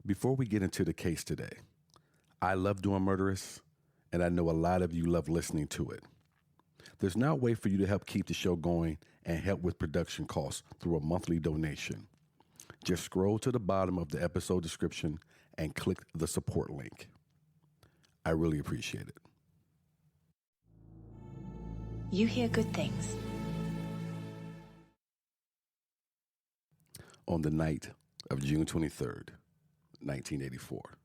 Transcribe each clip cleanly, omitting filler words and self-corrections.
Before we get into the case today, I love doing Murderess, and I know a lot of you love listening to it. There's now a way for you to help keep the show going and help with production costs through a monthly donation. Just scroll to the bottom of the episode description and click the support link. I really appreciate it. You hear good things. On the night of June 23rd, 1984,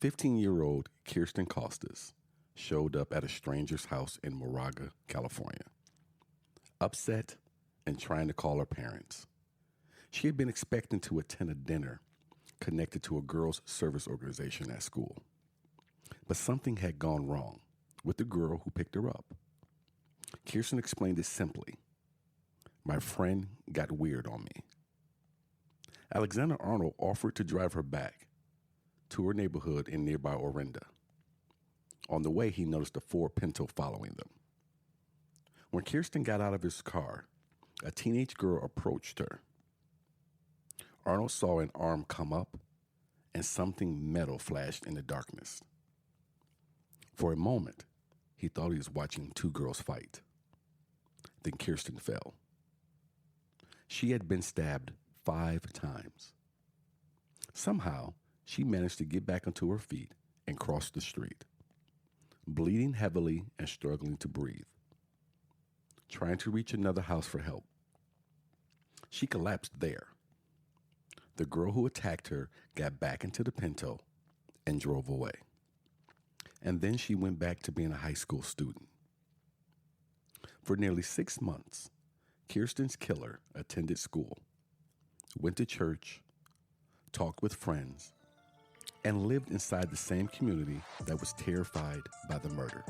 15-year-old Kirsten Costas showed up at a stranger's house in Moraga, California, upset and trying to call her parents. She had been expecting to attend a dinner connected to a girls' service organization at school. But something had gone wrong with the girl who picked her up. Kirsten explained it simply. My friend got weird on me. Alexander Arnold offered to drive her back to her neighborhood in nearby Orinda. On the way, he noticed a Ford Pinto following them. When Kirsten got out of his car, a teenage girl approached her. Arnold saw an arm come up and something metal flashed in the darkness. For a moment, he thought he was watching two girls fight. Then Kirsten fell. She had been stabbed 5 times. Somehow, she managed to get back onto her feet and cross the street, bleeding heavily and struggling to breathe, trying to reach another house for help. She collapsed there. The girl who attacked her got back into the Pinto and drove away. And then she went back to being a high school student. For nearly 6 months, Kirsten's killer attended school, went to church, talked with friends, and lived inside the same community that was terrified by the murder.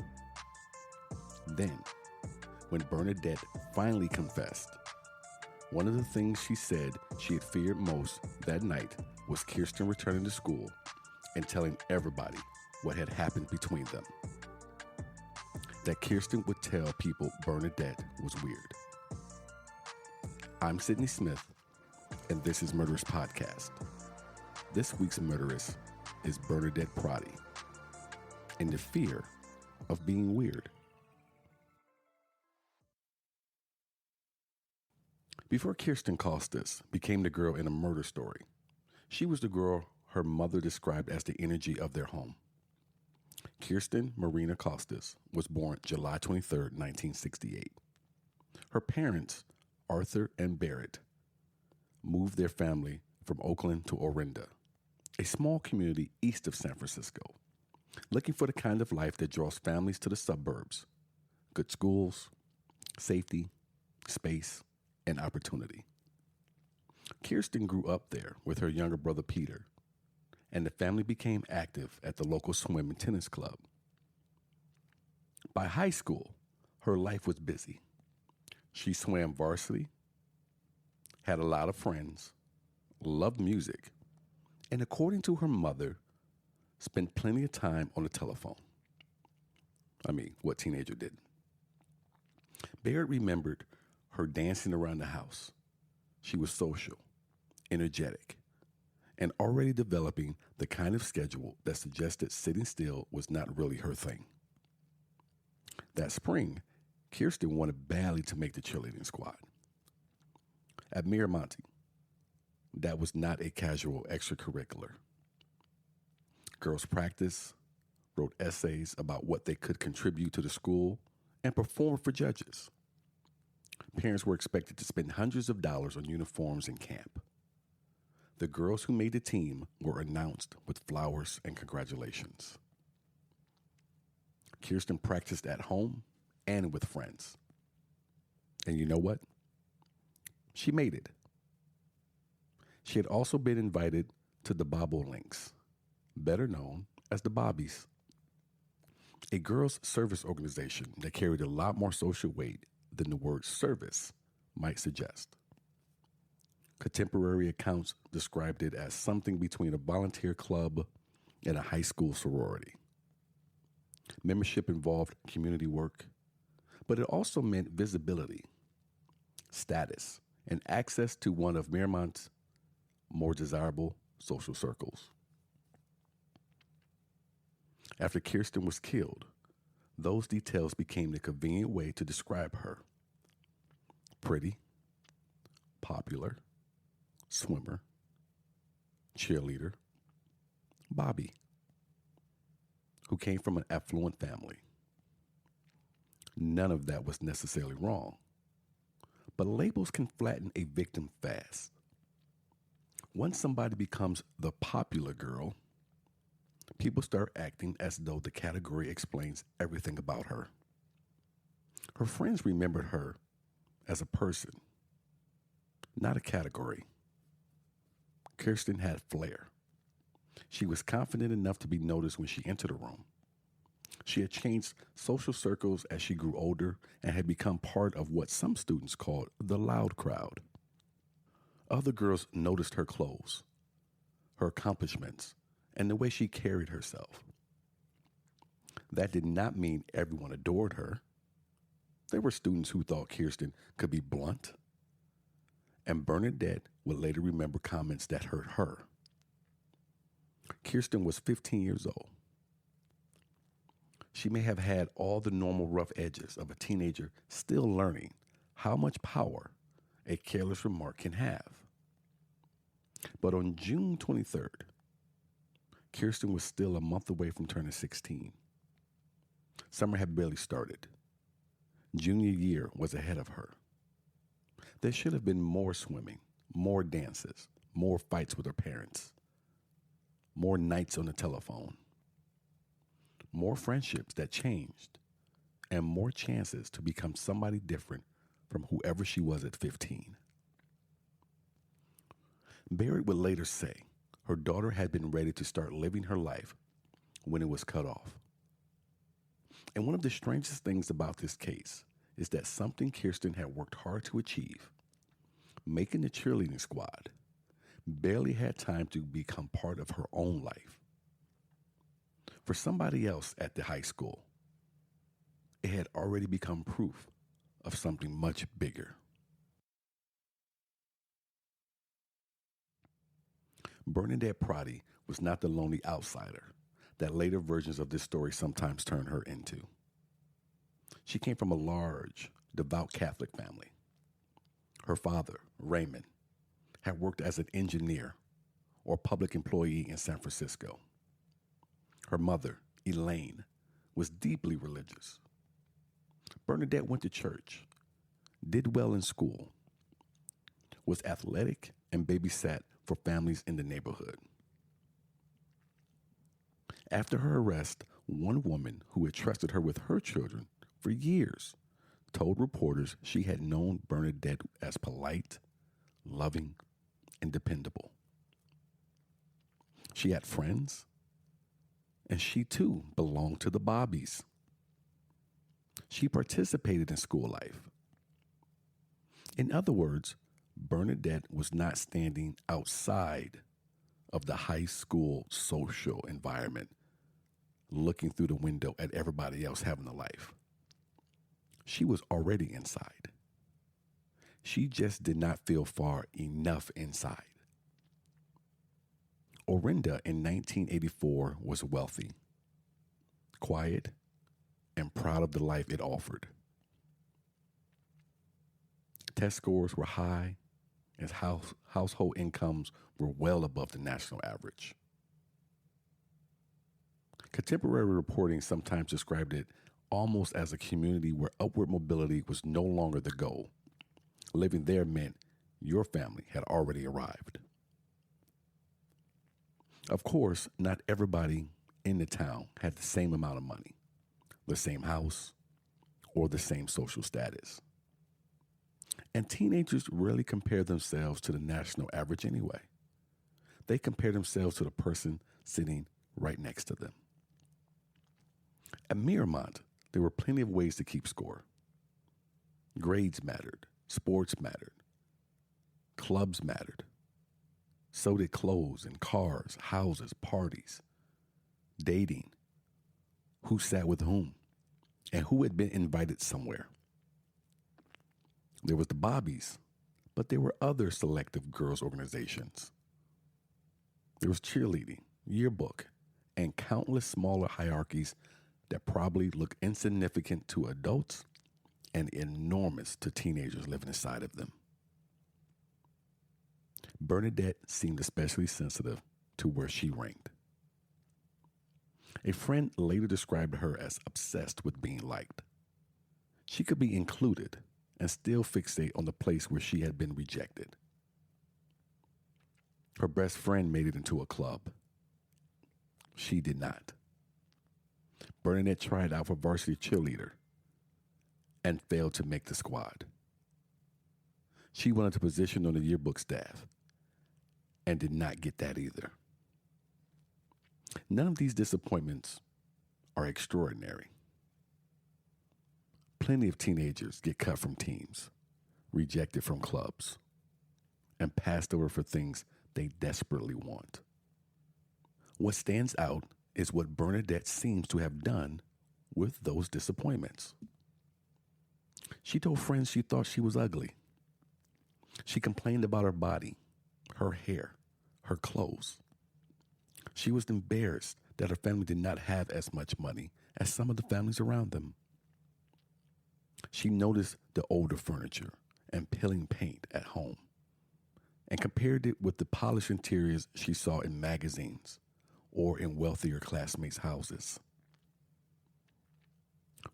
Then, when Bernadette finally confessed, one of the things she said she had feared most that night was Kirsten returning to school and telling everybody what had happened between them. That Kirsten would tell people Bernadette was weird. I'm Sidney Smith, and this is Murderess Podcast. This week's Murderess is Bernadette Protti and the fear of being weird. Before Kirsten Costas became the girl in a murder story, she was the girl her mother described as the energy of their home. Kirsten Marina Costas was born July 23, 1968. Her parents, Arthur and Berit, moved their family from Oakland to Orinda, a small community east of San Francisco, looking for the kind of life that draws families to the suburbs: good schools, safety, space, and opportunity. Kirsten grew up there with her younger brother Peter, and the family became active at the local swim and tennis club. By high school, her life was busy. She swam varsity, had a lot of friends, loved music, and according to her mother, spent plenty of time on the telephone. I mean, what teenager didn't? Berit remembered her dancing around the house. She was social, energetic, and already developing the kind of schedule that suggested sitting still was not really her thing. That spring, Kirsten wanted badly to make the cheerleading squad. At Merrill, that was not a casual extracurricular. Girls practiced, wrote essays about what they could contribute to the school, and performed for judges. Parents were expected to spend hundreds of dollars on uniforms and camp. The girls who made the team were announced with flowers and congratulations. Kirsten practiced at home and with friends. And you know what? She made it. She had also been invited to the Bobolinks, better known as the Bobbies, a girls' service organization that carried a lot more social weight than the word service might suggest. Contemporary accounts described it as something between a volunteer club and a high school sorority. Membership involved community work, but it also meant visibility, status, and access to one of Merrimmont's more desirable social circles. After Kirsten was killed, those details became the convenient way to describe her. Pretty, popular, swimmer, cheerleader, Bobby, who came from an affluent family. None of that was necessarily wrong, but labels can flatten a victim fast. Once somebody becomes the popular girl, people start acting as though the category explains everything about her. Her friends remembered her as a person, not a category. Kirsten had flair. She was confident enough to be noticed when she entered a room. She had changed social circles as she grew older and had become part of what some students called the loud crowd. Other girls noticed her clothes, her accomplishments, and the way she carried herself. That did not mean everyone adored her. There were students who thought Kirsten could be blunt, and Bernadette would later remember comments that hurt her. Kirsten was 15 years old. She may have had all the normal rough edges of a teenager still learning how much power a careless remark can have. But on June 23rd, Kirsten was still a month away from turning 16. Summer had barely started. Junior year was ahead of her. There should have been more swimming, more dances, more fights with her parents, more nights on the telephone, more friendships that changed, and more chances to become somebody different from whoever she was at 15. Berit would later say her daughter had been ready to start living her life when it was cut off. And one of the strangest things about this case is that something Kirsten had worked hard to achieve, making the cheerleading squad, barely had time to become part of her own life. For somebody else at the high school, it had already become proof of something much bigger. Bernadette Protti was not the lonely outsider that later versions of this story sometimes turn her into. She came from a large, devout Catholic family. Her father, Raymond, had worked as an engineer or public employee in San Francisco. Her mother, Elaine, was deeply religious. Bernadette went to church, did well in school, was athletic, and babysat for families in the neighborhood. After her arrest, one woman who had trusted her with her children for years told reporters she had known Bernadette as polite, loving, and dependable. She had friends, and she too belonged to the Bobbies. She participated in school life. In other words, Bernadette was not standing outside of the high school social environment, looking through the window at everybody else having a life. She was already inside. She just did not feel far enough inside. Orinda in 1984 was wealthy, quiet, and proud of the life it offered. Test scores were high, and household incomes were well above the national average. Contemporary reporting sometimes described it almost as a community where upward mobility was no longer the goal. Living there meant your family had already arrived. Of course, not everybody in the town had the same amount of money, the same house, or the same social status. And teenagers rarely compare themselves to the national average anyway. They compare themselves to the person sitting right next to them. At Miramont, there were plenty of ways to keep score. Grades mattered, sports mattered, clubs mattered. So did clothes and cars, houses, parties, dating, who sat with whom, and who had been invited somewhere. There was the Bobbies, but there were other selective girls' organizations. There was cheerleading, yearbook, and countless smaller hierarchies that probably look insignificant to adults and enormous to teenagers living inside of them. Bernadette seemed especially sensitive to where she ranked. A friend later described her as obsessed with being liked. She could be included and still fixate on the place where she had been rejected. Her best friend made it into a club. She did not. Bernadette tried out for varsity cheerleader and failed to make the squad. She wanted a position on the yearbook staff and did not get that either. None of these disappointments are extraordinary. Plenty of teenagers get cut from teams, rejected from clubs, and passed over for things they desperately want. What stands out is what Bernadette seems to have done with those disappointments. She told friends she thought she was ugly. She complained about her body, her hair, her clothes. She was embarrassed that her family did not have as much money as some of the families around them. She noticed the older furniture and peeling paint at home and compared it with the polished interiors she saw in magazines or in wealthier classmates' houses.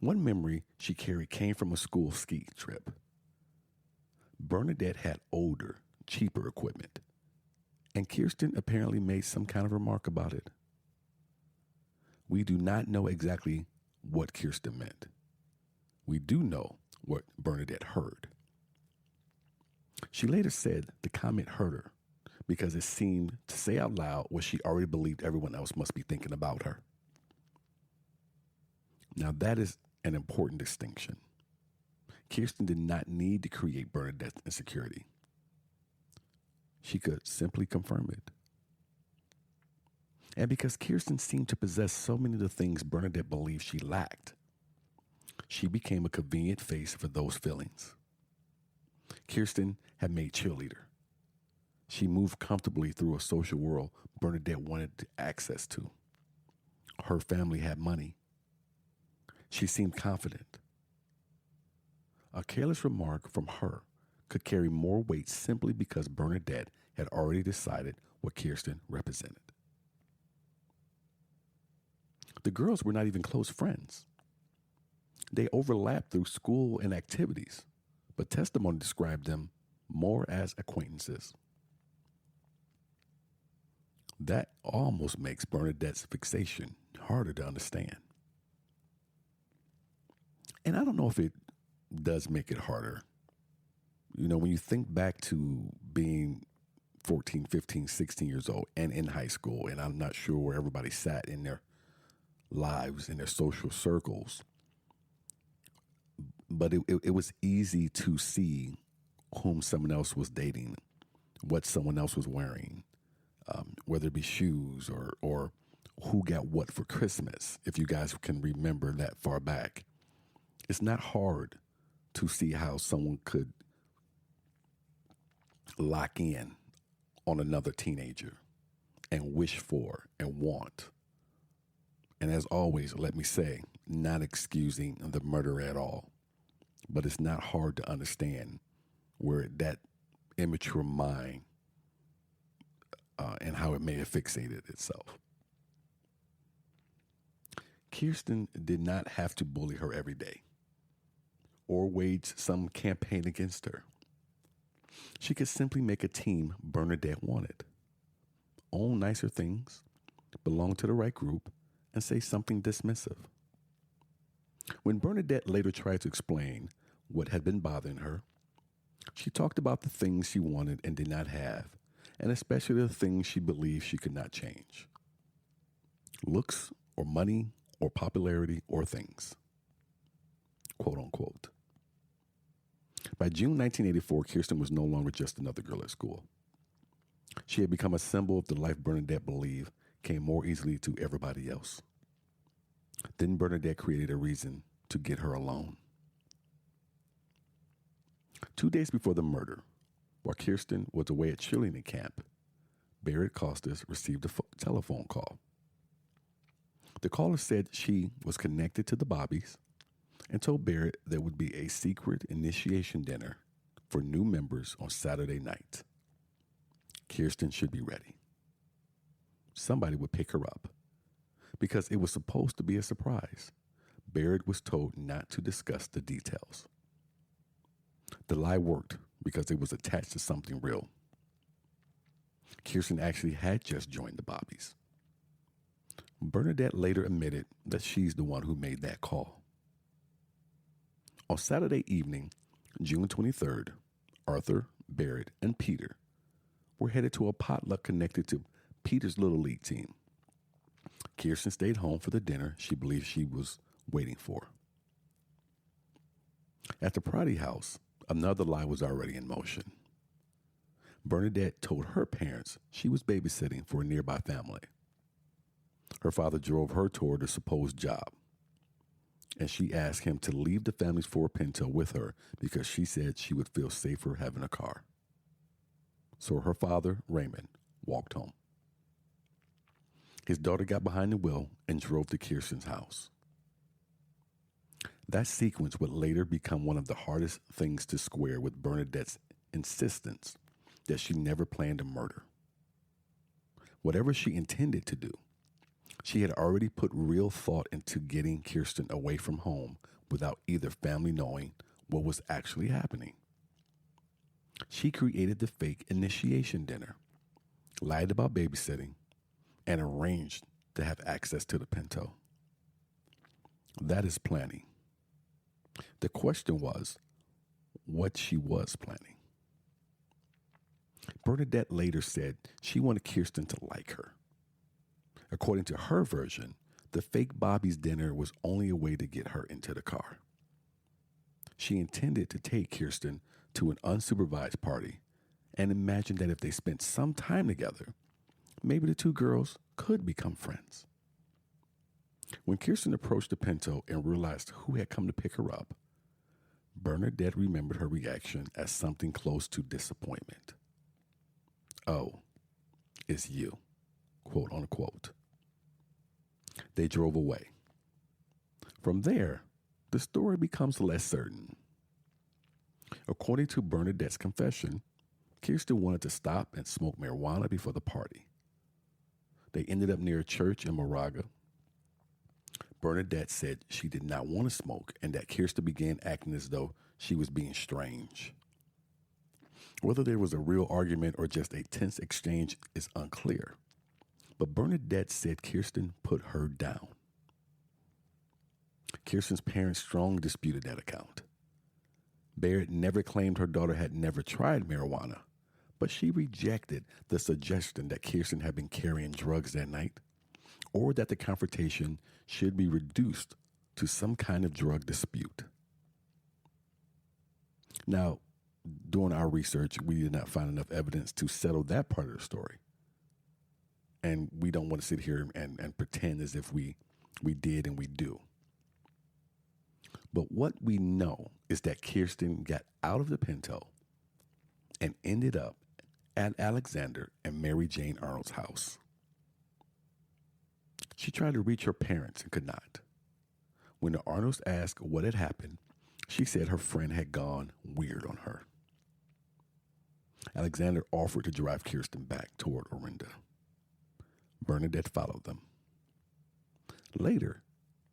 One memory she carried came from a school ski trip. Bernadette had older, cheaper equipment, and Kirsten apparently made some kind of remark about it. We do not know exactly what Kirsten meant. We do know what Bernadette heard. She later said the comment hurt her because it seemed to say out loud what she already believed everyone else must be thinking about her. Now that is an important distinction. Kirsten did not need to create Bernadette's insecurity. She could simply confirm it. And because Kirsten seemed to possess so many of the things Bernadette believed she lacked, she became a convenient face for those feelings. Kirsten had made cheerleader. She moved comfortably through a social world Bernadette wanted access to. Her family had money. She seemed confident. A careless remark from her could carry more weight simply because Bernadette had already decided what Kirsten represented. The girls were not even close friends. They overlapped through school and activities, but testimony described them more as acquaintances. That almost makes Bernadette's fixation harder to understand. And I don't know if it does make it harder. You know, when you think back to being 14, 15, 16 years old and in high school, and I'm not sure where everybody sat in their lives, in their social circles, but it was easy to see whom someone else was dating, what someone else was wearing, whether it be shoes or who got what for Christmas, if you guys can remember that far back. It's not hard to see how someone could lock in on another teenager and wish for and want. And as always, let me say, not excusing the murder at all, but it's not hard to understand where that immature mind and how it may have fixated itself. Kirsten did not have to bully her every day or wage some campaign against her. She could simply make a team Bernadette wanted, own nicer things, belong to the right group, and say something dismissive. When Bernadette later tried to explain what had been bothering her, she talked about the things she wanted and did not have, and especially the things she believed she could not change. Looks or money or popularity or things. Quote unquote. By June 1984, Kirsten was no longer just another girl at school. She had become a symbol of the life Bernadette believed came more easily to everybody else. Then Bernadette created a reason to get her alone. 2 days before the murder, while Kirsten was away at cheerleading camp, Berit Costas received a telephone call. The caller said she was connected to the Bobbies and told Berit there would be a secret initiation dinner for new members on Saturday night. Kirsten should be ready. Somebody would pick her up because it was supposed to be a surprise. Berit was told not to discuss the details. The lie worked because it was attached to something real. Kirsten actually had just joined the Bobbies. Bernadette later admitted that she's the one who made that call. On Saturday evening, June 23rd, Arthur, Berit, and Peter were headed to a potluck connected to Peter's Little League team. Kirsten stayed home for the dinner she believed she was waiting for. At the Protti house, another lie was already in motion. Bernadette told her parents she was babysitting for a nearby family. Her father drove her toward the supposed job, and she asked him to leave the family's Ford Pinto with her because she said she would feel safer having a car. So her father, Raymond, walked home. His daughter got behind the wheel and drove to Kirsten's house. That sequence would later become one of the hardest things to square with Bernadette's insistence that she never planned a murder. Whatever she intended to do, she had already put real thought into getting Kirsten away from home without either family knowing what was actually happening. She created the fake initiation dinner, lied about babysitting, and arranged to have access to the Pinto. That is planning. The question was what she was planning. Bernadette later said she wanted Kirsten to like her. According to her version, the fake Bobby's dinner was only a way to get her into the car. She intended to take Kirsten to an unsupervised party and imagined that if they spent some time together, maybe the two girls could become friends. When Kirsten approached the Pinto and realized who had come to pick her up, Bernadette remembered her reaction as something close to disappointment. "Oh, it's you," quote unquote. They drove away. From there, the story becomes less certain. According to Bernadette's confession, Kirsten wanted to stop and smoke marijuana before the party. They ended up near a church in Moraga. Bernadette said she did not want to smoke and that Kirsten began acting as though she was being strange. Whether there was a real argument or just a tense exchange is unclear, but Bernadette said Kirsten put her down. Kirsten's parents strongly disputed that account. Berit never claimed her daughter had never tried marijuana, but she rejected the suggestion that Kirsten had been carrying drugs that night or that the confrontation should be reduced to some kind of drug dispute. Now, during our research, we did not find enough evidence to settle that part of the story. And we don't want to sit here and pretend as if we did and we do. But what we know is that Kirsten got out of the Pinto and ended up at Alexander and Mary Jane Arnold's house. She tried to reach her parents and could not. When the Arnolds asked what had happened, she said her friend had gone weird on her. Alexander offered to drive Kirsten back toward Orinda. Bernadette followed them. Later,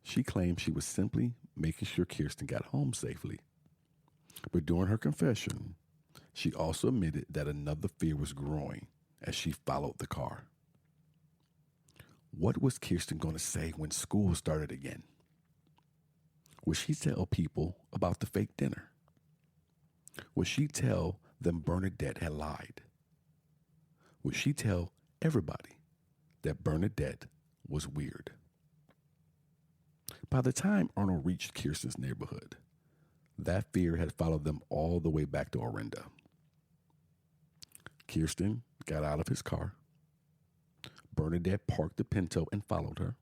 she claimed she was simply making sure Kirsten got home safely. But during her confession, she also admitted that another fear was growing as she followed the car. What was Kirsten going to say when school started again? Would she tell people about the fake dinner? Would she tell them Bernadette had lied? Would she tell everybody that Bernadette was weird? By the time Arnold reached Kirsten's neighborhood, that fear had followed them all the way back to Orinda. Kirsten got out of his car. Bernadette parked the Pinto and followed her.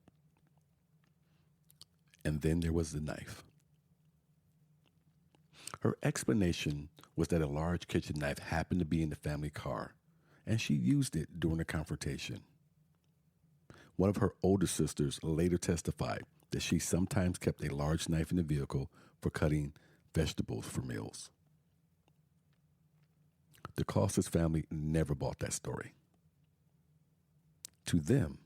And then there was the knife. Her explanation was that a large kitchen knife happened to be in the family car, and she used it during the confrontation. One of her older sisters later testified that she sometimes kept a large knife in the vehicle for cutting vegetables for meals. The Costas family never bought that story. To them,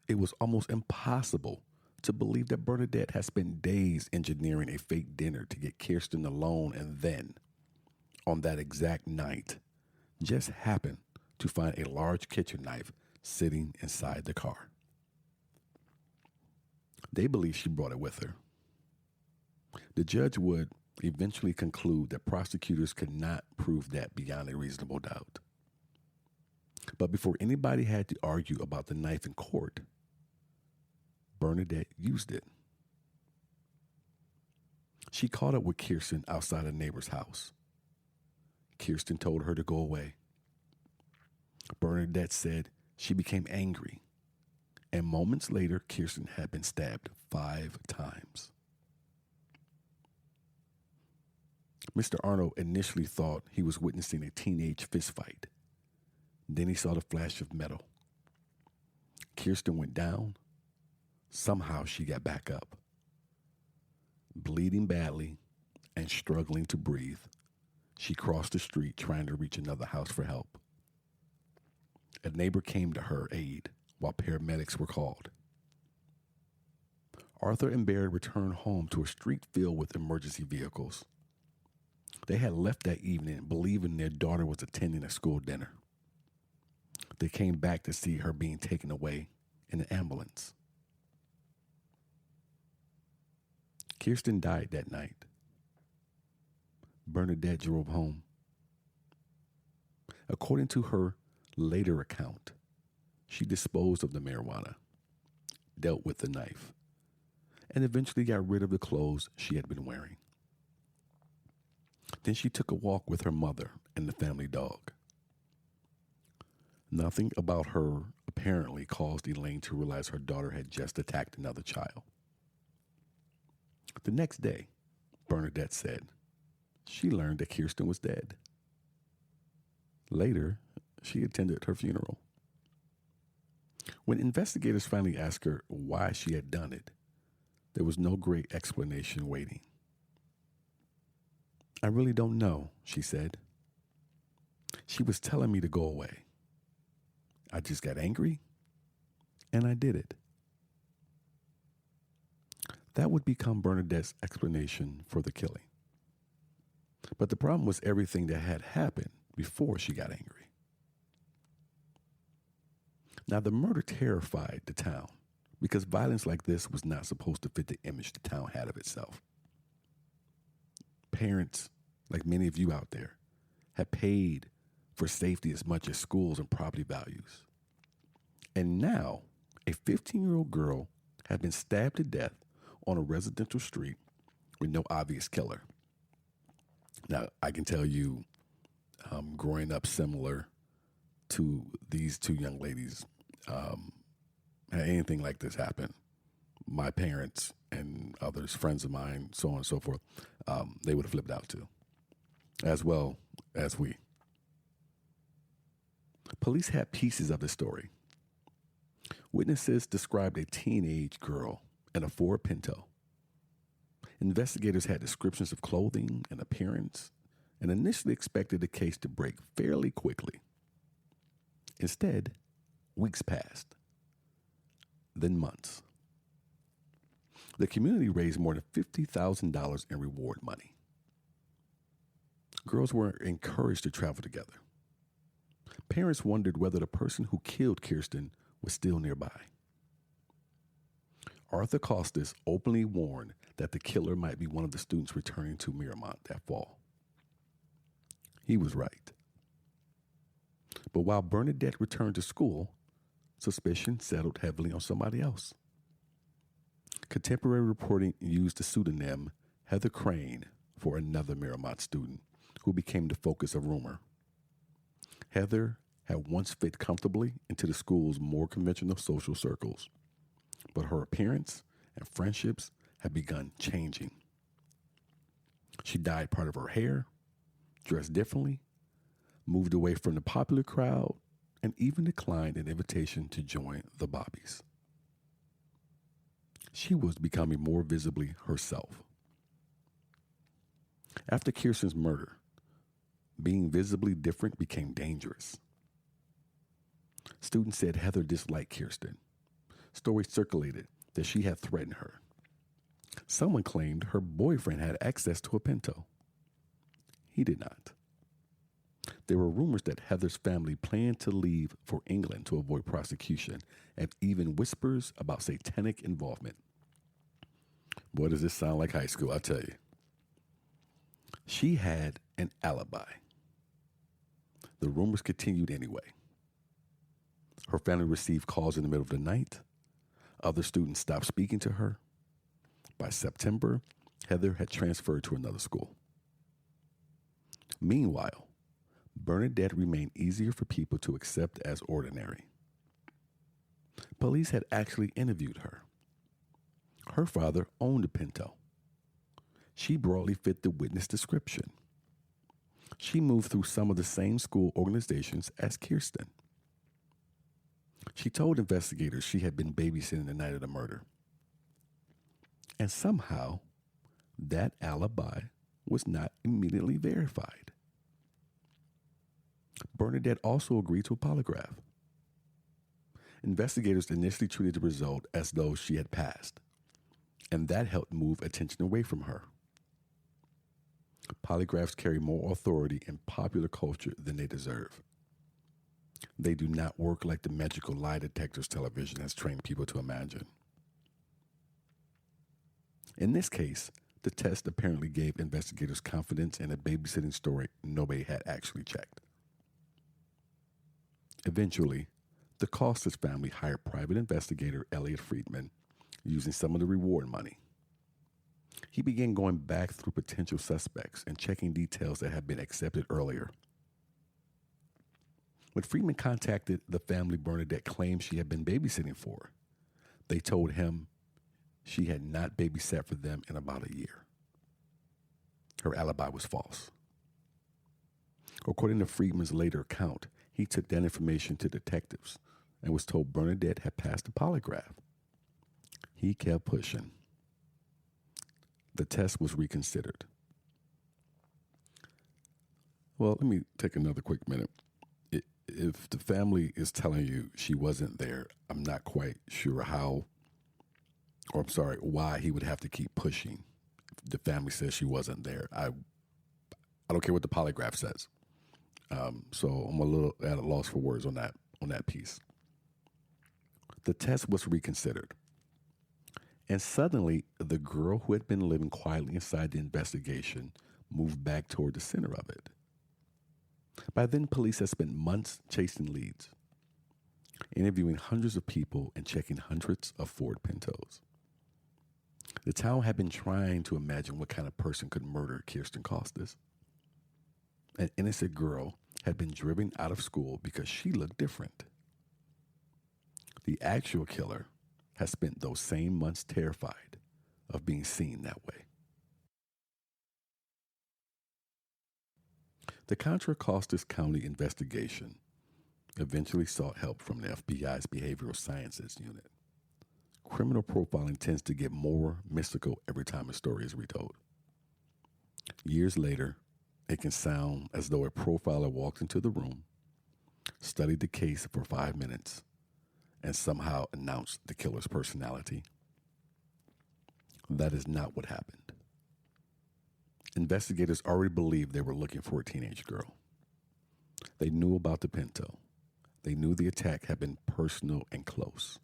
it was almost impossible to believe that Bernadette had spent days engineering a fake dinner to get Kirsten alone and then, on that exact night, just happened to find a large kitchen knife sitting inside the car. They believe she brought it with her. The judge would eventually conclude that prosecutors could not prove that beyond a reasonable doubt. But before anybody had to argue about the knife in court, Bernadette used it. She caught up with Kirsten outside a neighbor's house. Kirsten told her to go away. Bernadette said she became angry, and moments later, Kirsten had been stabbed 5 times. Mr. Arnold initially thought he was witnessing a teenage fistfight. Then he saw the flash of metal. Kirsten went down. Somehow she got back up. Bleeding badly and struggling to breathe, she crossed the street trying to reach another house for help. A neighbor came to her aid while paramedics were called. Arthur and Berit returned home to a street filled with emergency vehicles. They had left that evening believing their daughter was attending a school dinner. They came back to see her being taken away in an ambulance. Kirsten died that night. Bernadette drove home. According to her later account, she disposed of the marijuana, dealt with the knife, and eventually got rid of the clothes she had been wearing. Then she took a walk with her mother and the family dog. Nothing about her apparently caused Elaine to realize her daughter had just attacked another child. The next day, Bernadette said she learned that Kirsten was dead. Later, she attended her funeral. When investigators finally asked her why she had done it, there was no great explanation waiting. "I really don't know," she said. "She was telling me to go away. I just got angry, and I did it." That would become Bernadette's explanation for the killing. But the problem was everything that had happened before she got angry. Now, the murder terrified the town because violence like this was not supposed to fit the image the town had of itself. Parents, like many of you out there, had paid for safety as much as schools and property values. And now, a 15-year-old girl had been stabbed to death on a residential street with no obvious killer. Now, I can tell you, growing up similar to these two young ladies, had anything like this happen, my parents and others, friends of mine, so on and so forth, they would have flipped out too, as well as we. Police had pieces of the story. Witnesses described a teenage girl in a Ford Pinto. Investigators had descriptions of clothing and appearance and initially expected the case to break fairly quickly. Instead, weeks passed, then months. The community raised more than $50,000 in reward money. Girls were encouraged to travel together. Parents wondered whether the person who killed Kirsten was still nearby. Arthur Costas openly warned that the killer might be one of the students returning to Miramont that fall. He was right. But while Bernadette returned to school, suspicion settled heavily on somebody else. Contemporary reporting used the pseudonym Heather Crane for another Miramont student who became the focus of rumor. Heather had once fit comfortably into the school's more conventional social circles, but her appearance and friendships had begun changing. She dyed part of her hair, dressed differently, moved away from the popular crowd, and even declined an invitation to join the Bobbies. She was becoming more visibly herself. After Kirsten's murder, being visibly different became dangerous. Students said Heather disliked Kirsten. Stories circulated that she had threatened her. Someone claimed her boyfriend had access to a Pinto. He did not. There were rumors that Heather's family planned to leave for England to avoid prosecution, and even whispers about satanic involvement. Boy, does this sound like high school, I tell you. She had an alibi. The rumors continued anyway. Her family received calls in the middle of the night. Other students stopped speaking to her. By September, Heather had transferred to another school. Meanwhile, Bernadette remained easier for people to accept as ordinary. Police had actually interviewed her. Her father owned a Pinto. She broadly fit the witness description. She moved through some of the same school organizations as Kirsten. She told investigators she had been babysitting the night of the murder. And somehow, that alibi was not immediately verified. Bernadette also agreed to a polygraph. Investigators initially treated the result as though she had passed, and that helped move attention away from her. Polygraphs carry more authority in popular culture than they deserve. They do not work like the magical lie detectors television has trained people to imagine. In this case, the test apparently gave investigators confidence in a babysitting story nobody had actually checked. Eventually, the Costas family hired private investigator Elliot Friedman using some of the reward money. He began going back through potential suspects and checking details that had been accepted earlier. When Friedman contacted the family Bernadette claimed she had been babysitting for, they told him she had not babysat for them in about a year. Her alibi was false. According to Friedman's later account, he took that information to detectives and was told Bernadette had passed the polygraph. He kept pushing. The test was reconsidered. Well, let me take another quick minute. If the family is telling you she wasn't there, I'm not quite sure why he would have to keep pushing. If the family says she wasn't there, I don't care what the polygraph says. So I'm a little at a loss for words on that piece. The test was reconsidered. And suddenly, the girl who had been living quietly inside the investigation moved back toward the center of it. By then, police had spent months chasing leads, interviewing hundreds of people and checking hundreds of Ford Pintos. The town had been trying to imagine what kind of person could murder Kirsten Costas. An innocent girl had been driven out of school because she looked different. The actual killer had spent those same months terrified of being seen that way. The Contra Costas County investigation eventually sought help from the FBI's Behavioral Sciences Unit. Criminal profiling tends to get more mystical every time a story is retold. Years later, it can sound as though a profiler walked into the room, studied the case for 5 minutes, and somehow announced the killer's personality. That is not what happened. Investigators already believed they were looking for a teenage girl. They knew about the Pinto. They knew the attack had been personal and close.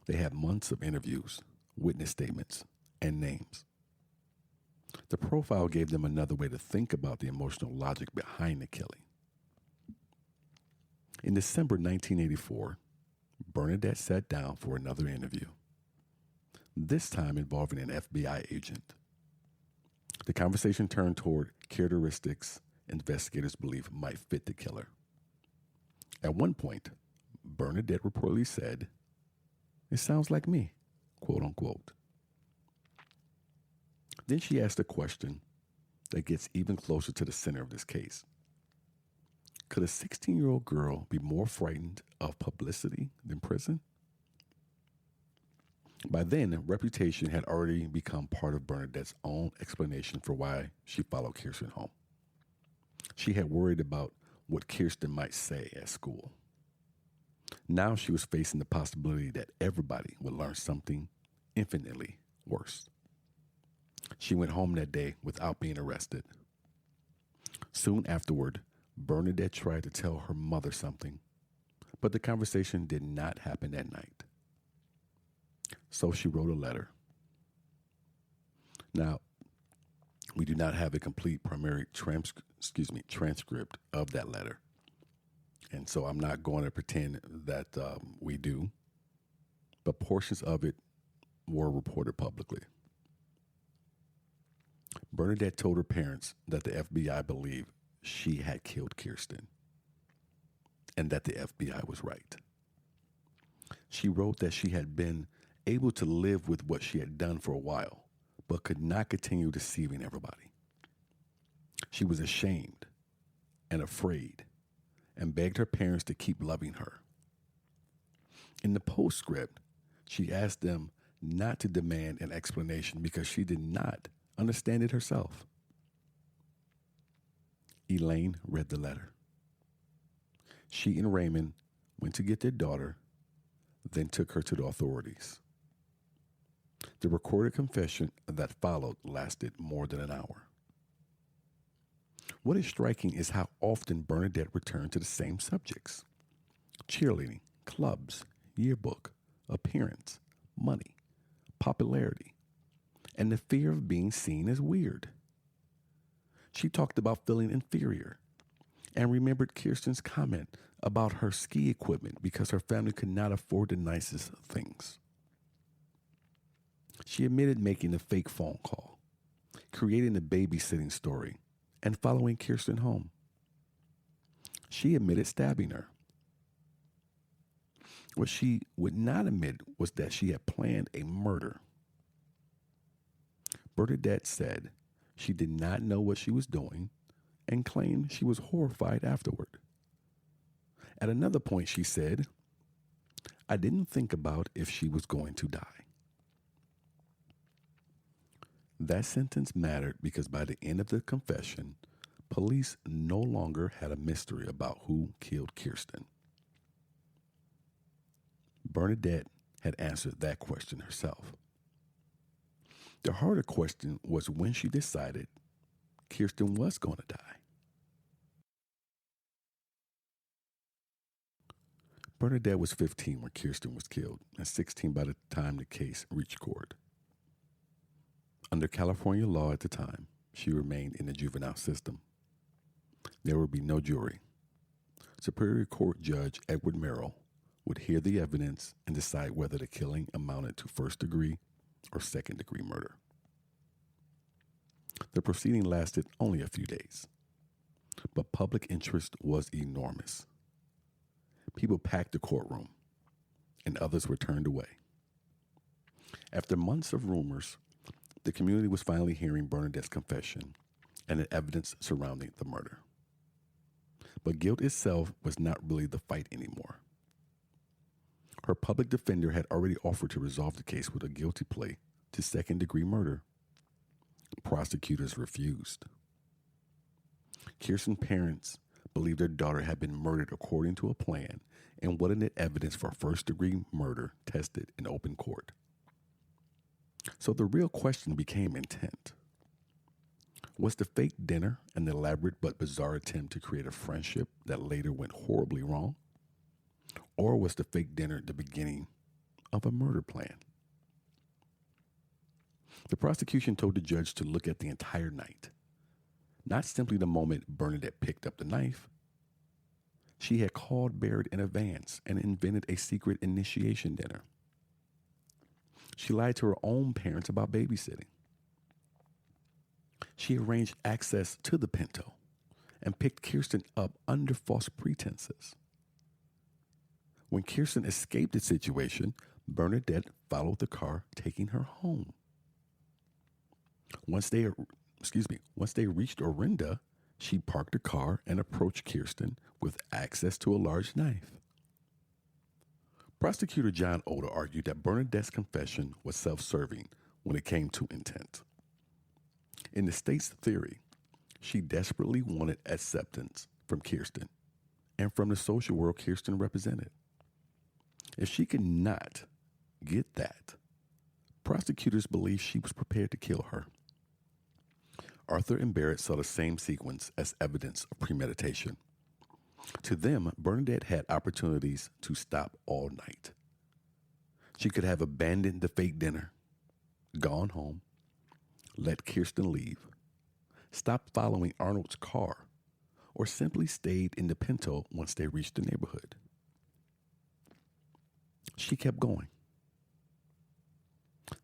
They had months of interviews, witness statements, and names. The profile gave them another way to think about the emotional logic behind the killing. In December 1984, Bernadette sat down for another interview, this time involving an FBI agent. The conversation turned toward characteristics investigators believe might fit the killer. At one point, Bernadette reportedly said, "It sounds like me," quote unquote. Then she asked a question that gets even closer to the center of this case. Could a 16-year-old girl be more frightened of publicity than prison? By then, reputation had already become part of Bernadette's own explanation for why she followed Kirsten home. She had worried about what Kirsten might say at school. Now she was facing the possibility that everybody would learn something infinitely worse. She went home that day without being arrested. Soon afterward, Bernadette tried to tell her mother something, but the conversation did not happen that night. So she wrote a letter. Now, we do not have a complete primary transcript of that letter. And so I'm not going to pretend that we do, but portions of it were reported publicly. Bernadette told her parents that the FBI believed she had killed Kirsten and that the FBI was right. She wrote that she had been able to live with what she had done for a while, but could not continue deceiving everybody. She was ashamed and afraid and begged her parents to keep loving her. In the postscript, she asked them not to demand an explanation because she did not understand it herself. Elaine read the letter. She and Raymond went to get their daughter, then took her to the authorities. The recorded confession that followed lasted more than an hour. What is striking is how often Bernadette returned to the same subjects: cheerleading, clubs, yearbook, appearance, money, popularity, and the fear of being seen as weird. She talked about feeling inferior and remembered Kirsten's comment about her ski equipment because her family could not afford the nicest things. She admitted making a fake phone call, creating a babysitting story, and following Kirsten home. She admitted stabbing her. What she would not admit was that she had planned a murder. Bernadette said she did not know what she was doing and claimed she was horrified afterward. At another point, she said, "I didn't think about if she was going to die." That sentence mattered because by the end of the confession, police no longer had a mystery about who killed Kirsten. Bernadette had answered that question herself. The harder question was when she decided Kirsten was going to die. Bernadette was 15 when Kirsten was killed and 16 by the time the case reached court. Under California law at the time, she remained in the juvenile system. There would be no jury. Superior Court Judge Edward Merrill would hear the evidence and decide whether the killing amounted to first-degree or second-degree murder. The proceeding lasted only a few days, but public interest was enormous. People packed the courtroom, and others were turned away. After months of rumors, the community was finally hearing Bernadette's confession and the evidence surrounding the murder. But guilt itself was not really the fight anymore. Her public defender had already offered to resolve the case with a guilty plea to second-degree murder. Prosecutors refused. Kirsten's parents believed their daughter had been murdered according to a plan and wanted the evidence for first-degree murder tested in open court. So the real question became intent. Was the fake dinner an elaborate but bizarre attempt to create a friendship that later went horribly wrong? Or was the fake dinner the beginning of a murder plan? The prosecution told the judge to look at the entire night, not simply the moment Bernadette picked up the knife. She had called Berit in advance and invented a secret initiation dinner. She lied to her own parents about babysitting. She arranged access to the Pinto and picked Kirsten up under false pretenses. When Kirsten escaped the situation, Bernadette followed the car, taking her home. Once they reached Orinda, she parked the car and approached Kirsten with access to a large knife. Prosecutor John Oda argued that Bernadette's confession was self-serving when it came to intent. In the state's theory, she desperately wanted acceptance from Kirsten and from the social world Kirsten represented. If she could not get that, prosecutors believed she was prepared to kill her. Arthur and Berit saw the same sequence as evidence of premeditation. To them, Bernadette had opportunities to stop all night. She could have abandoned the fake dinner, gone home, let Kirsten leave, stopped following Arnold's car, or simply stayed in the Pinto once they reached the neighborhood. She kept going.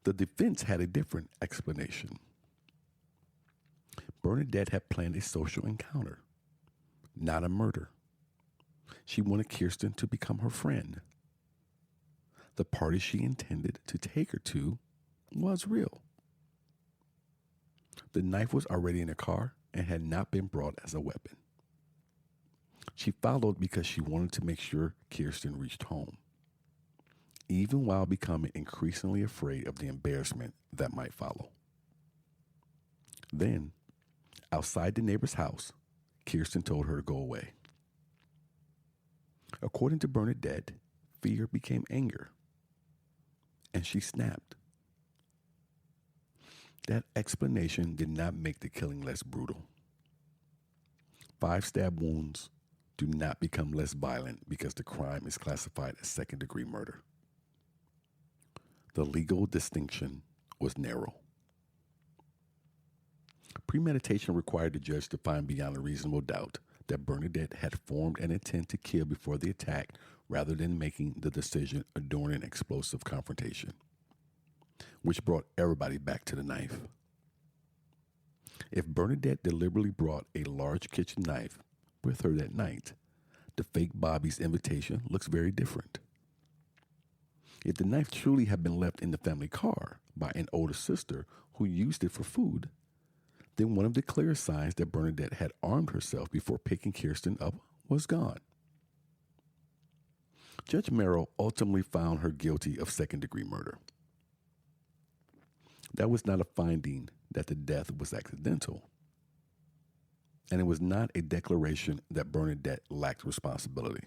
The defense had a different explanation. Bernadette had planned a social encounter, not a murder. She wanted Kirsten to become her friend. The party she intended to take her to was real. The knife was already in the car and had not been brought as a weapon. She followed because she wanted to make sure Kirsten reached home, even while becoming increasingly afraid of the embarrassment that might follow. Then, outside the neighbor's house, Kirsten told her to go away. According to Bernadette, fear became anger, and she snapped. That explanation did not make the killing less brutal. 5 stab wounds do not become less violent because the crime is classified as second-degree murder. The legal distinction was narrow. Premeditation required the judge to find beyond a reasonable doubt that Bernadette had formed an intent to kill before the attack rather than making the decision during an explosive confrontation, which brought everybody back to the knife. If Bernadette deliberately brought a large kitchen knife with her that night, the fake Bobby's invitation looks very different. If the knife truly had been left in the family car by an older sister who used it for food, then one of the clear signs that Bernadette had armed herself before picking Kirsten up was gone. Judge Merrill ultimately found her guilty of second-degree murder. That was not a finding that the death was accidental, and it was not a declaration that Bernadette lacked responsibility.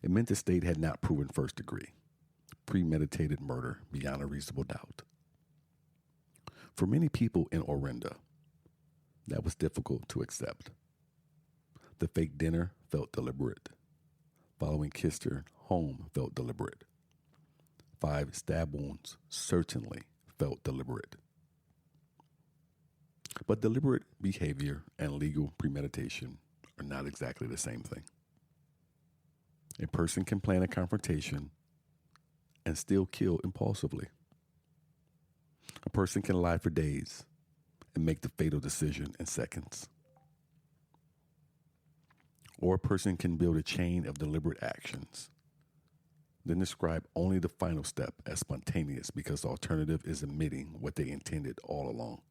It meant the state had not proven first-degree, premeditated murder beyond a reasonable doubt. For many people in Orinda, that was difficult to accept. The fake dinner felt deliberate. Following Kirsten home felt deliberate. 5 stab wounds certainly felt deliberate. But deliberate behavior and legal premeditation are not exactly the same thing. A person can plan a confrontation and still kill impulsively. A person can lie for days and make the fatal decision in seconds. Or a person can build a chain of deliberate actions, then describe only the final step as spontaneous because the alternative is admitting what they intended all along.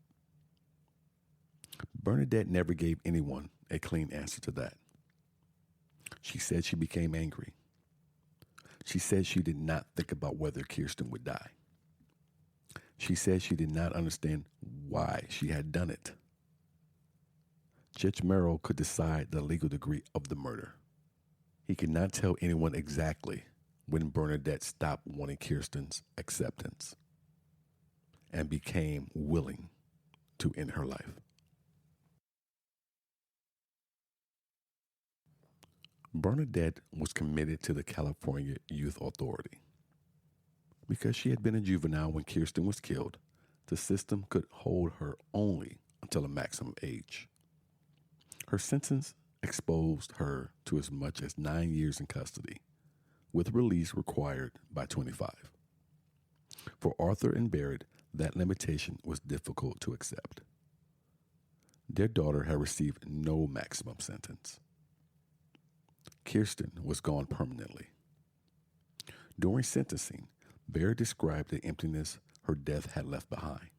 Bernadette never gave anyone a clean answer to that. She said she became angry. She said she did not think about whether Kirsten would die. She said she did not understand why she had done it. Judge Merrill could decide the legal degree of the murder. He could not tell anyone exactly when Bernadette stopped wanting Kirsten's acceptance and became willing to end her life. Bernadette was committed to the California Youth Authority. Because she had been a juvenile when Kirsten was killed, the system could hold her only until a maximum age. Her sentence exposed her to as much as 9 years in custody, with release required by 25. For Arthur and Berit, that limitation was difficult to accept. Their daughter had received no maximum sentence. Kirsten was gone permanently. During sentencing, Berit described the emptiness her death had left behind,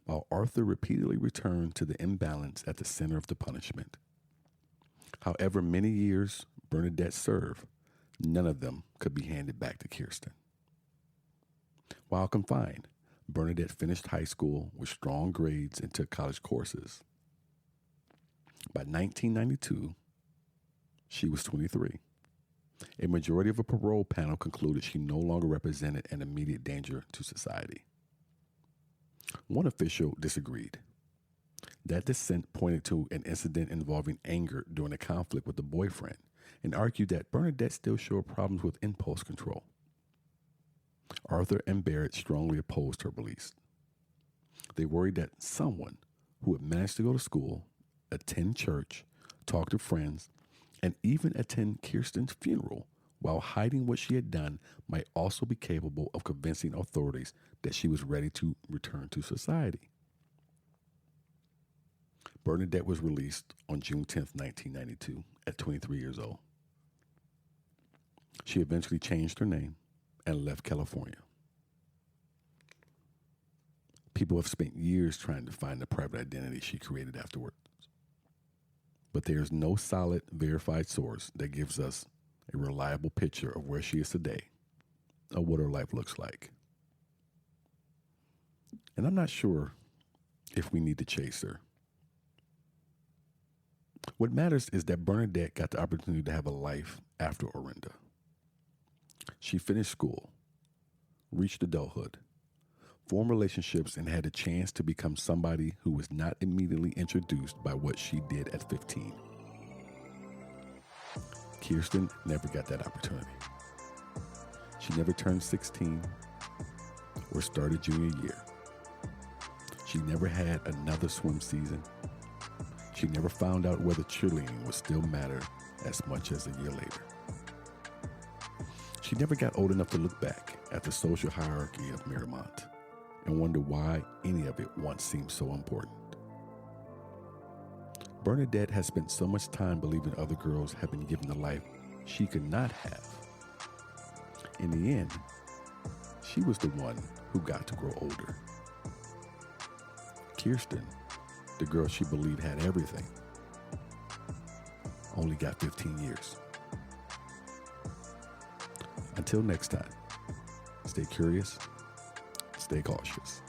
while Arthur repeatedly returned to the imbalance at the center of the punishment. However many years Bernadette served, None of them could be handed back to Kirsten. While confined, Bernadette finished high school with strong grades and took college courses. By 1992, she was 23. A majority of a parole panel concluded she no longer represented an immediate danger to society. One official disagreed. That dissent pointed to an incident involving anger during a conflict with a boyfriend and argued that Bernadette still showed problems with impulse control. Arthur and Berit strongly opposed her beliefs. They worried that someone who had managed to go to school, attend church, talk to friends, and even attend Kirsten's funeral while hiding what she had done might also be capable of convincing authorities that she was ready to return to society. Bernadette was released on June 10, 1992, at 23 years old. She eventually changed her name and left California. People have spent years trying to find the private identity she created afterwards. But there is no solid, verified source that gives us a reliable picture of where she is today, or what her life looks like. And I'm not sure if we need to chase her. What matters is that Bernadette got the opportunity to have a life after Orinda. She finished school, reached adulthood, formed relationships, and had a chance to become somebody who was not immediately introduced by what she did at 15. Kirsten never got that opportunity. She never turned 16 or started junior year. She never had another swim season. She never found out whether cheerleading would still matter as much as a year later. She never got old enough to look back at the social hierarchy of Marymount and wonder why any of it once seemed so important. Bernadette has spent so much time believing other girls have been given the life she could not have. In the end, she was the one who got to grow older. Kirsten, the girl she believed had everything, only got 15 years. Until next time, stay curious, stay cautious.